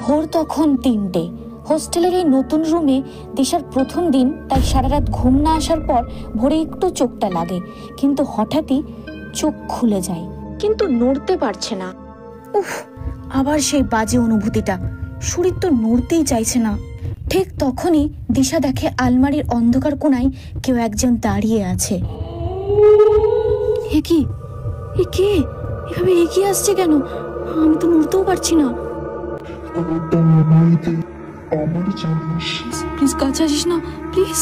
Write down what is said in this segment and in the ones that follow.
ভোর তখন 3টে। হোস্টেলের এই নতুন রুমে দিশার প্রথম দিন, তাই সারা রাত ঘুম না আসার পর ভোরে একটু চোখটা লাগে, কিন্তু হঠাৎই চোখ খুলে যায়, কিন্তু নড়তে পারছে না। উফ, আবার সেই বাজে অনুভূতিটা, শরীর তো নড়তেই চাইছে না। ঠিক তখনই দিশা দেখে আলমারির অন্ধকার কোণায় কেউ একজন দাঁড়িয়ে আছে। এ কি, এভাবে এগিয়ে আসছে কেন? আমি তো নড়তেও পারছি না। প্লিজ কাছে আসিস না, প্লিজ।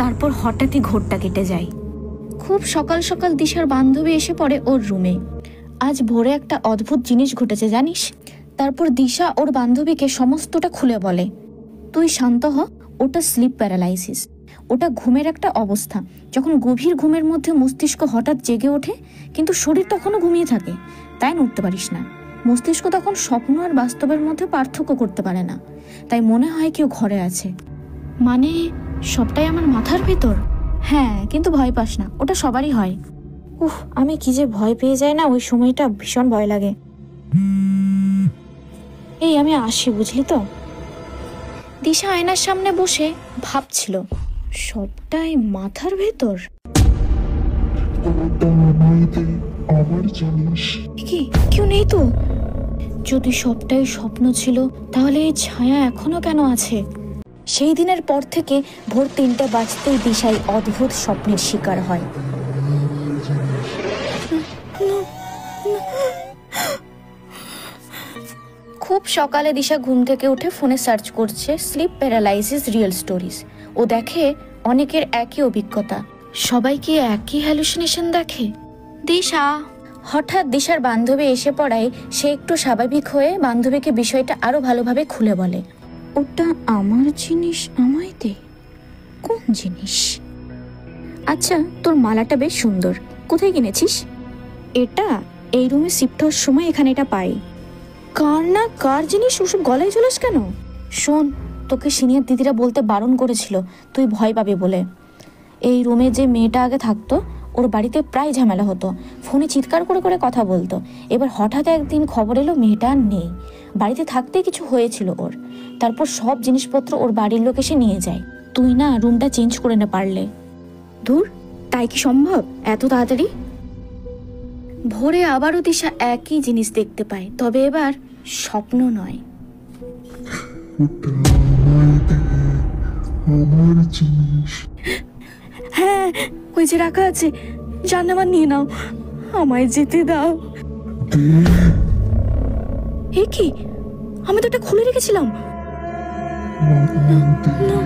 তারপর হঠাৎই ঘোরটা কেটে যায়। খুব সকাল সকাল দিশার বান্ধবী এসে পড়ে ওর রুমে। আজ ভোরে একটা অদ্ভুত জিনিস ঘটেছে জানিস? তারপর দিশা ওর বান্ধবীকে সমস্তটা খুলে বলে। তুই শান্ত হ, ওটা স্লিপ প্যারালাইসিস। ওটা ঘুমের একটা অবস্থা, যখন গভীর ঘুমের মধ্যে মস্তিষ্ক হঠাৎ জেগে ওঠে, কিন্তু শরীর তখনও ঘুমিয়ে থাকে, তাই নড়তে পারিস না। মস্তিষ্ক তখন স্বপ্ন আর বাস্তবের মধ্যে পার্থক্য করতে পারে না, তাই মনে হয় কেউ ঘরে আছে। মানে সবটাই আমার মাথার ভেতর? হ্যাঁ, কিন্তু ভয় পাস না, ওটা সবারই হয়। উফ, আমি কি যে ভয় পেয়ে যাই না, ওই সময়টা ভীষণ ভয় লাগে। এই আমি আসি, বুঝলি তো? দিশা আয়নার সামনে বসে ভাবছিল, সবটাই মাথার ভেতর। কি কেউ নেই তো? যদি সবটাই স্বপ্ন ছিল, তাহলে এই ছায়া এখনো কেন আছে? সেই দিনের পর থেকে ভোর 3টে বাজতেই দিশাই অদ্ভুত স্বপ্নের শিকার হয়। খুব সকালে দিশা ঘুম থেকে উঠে ফোনে সার্চ করছে স্লিপ প্যারালাইসিস রিয়েল স্টোরিজ। ও দেখে অনেকের একই অভিজ্ঞতা, সবাই কি একই হ্যালুসিনেশন দেখে। দিশা, হঠাৎ দিশার বান্ধবী এসে পড়ায় সে একটু স্বাভাবিক হয়ে বান্ধবীকে বিষয়টা আরো ভালোভাবে খুলে বলে। ওটা আমার জিনিস, আমায় দে। কোন জিনিস? আচ্ছা, তোর মালাটা বেশ সুন্দর, কোথায় কিনেছিস? এটা এই রুমে শিফট হওয়ার সময় এখানে এটা পাই। কার না কার জিনিস, ওসব গলায় ঝোলাস কেন? শোন, তোকে সিনিয়র দিদিরা বলতে বারণ করেছিল তুই ভয় পাবি বলে। এই রুমে যে মেয়েটা আগে থাকতো, ওর বাড়িতে প্রায় ঝামেলা হতো, ফোনে চিৎকার করে করে কথা বলতো। এবার হঠাৎ একদিন খবর এলো মেয়েটা আর নেই, বাড়িতে থাকতেই কিছু হয়েছিল ওর। তারপর সব জিনিসপত্র ওর বাড়ির লোক এসে নিয়ে যায়। তুই না রুমটা চেঞ্জ করে না পারলে। ধুর, তাই কি সম্ভব এত তাড়াতাড়ি? ভোরে আবারও দিশা একই জিনিস দেখতে পায়, তবে এবার স্বপ্ন নয়। হ্যাঁ, ওই যে রাখা আছে, জানাবার নিয়ে নাও, আমায় যেতে দাও। এ কি, আমি তো এটা খুলে রেখেছিলাম। না,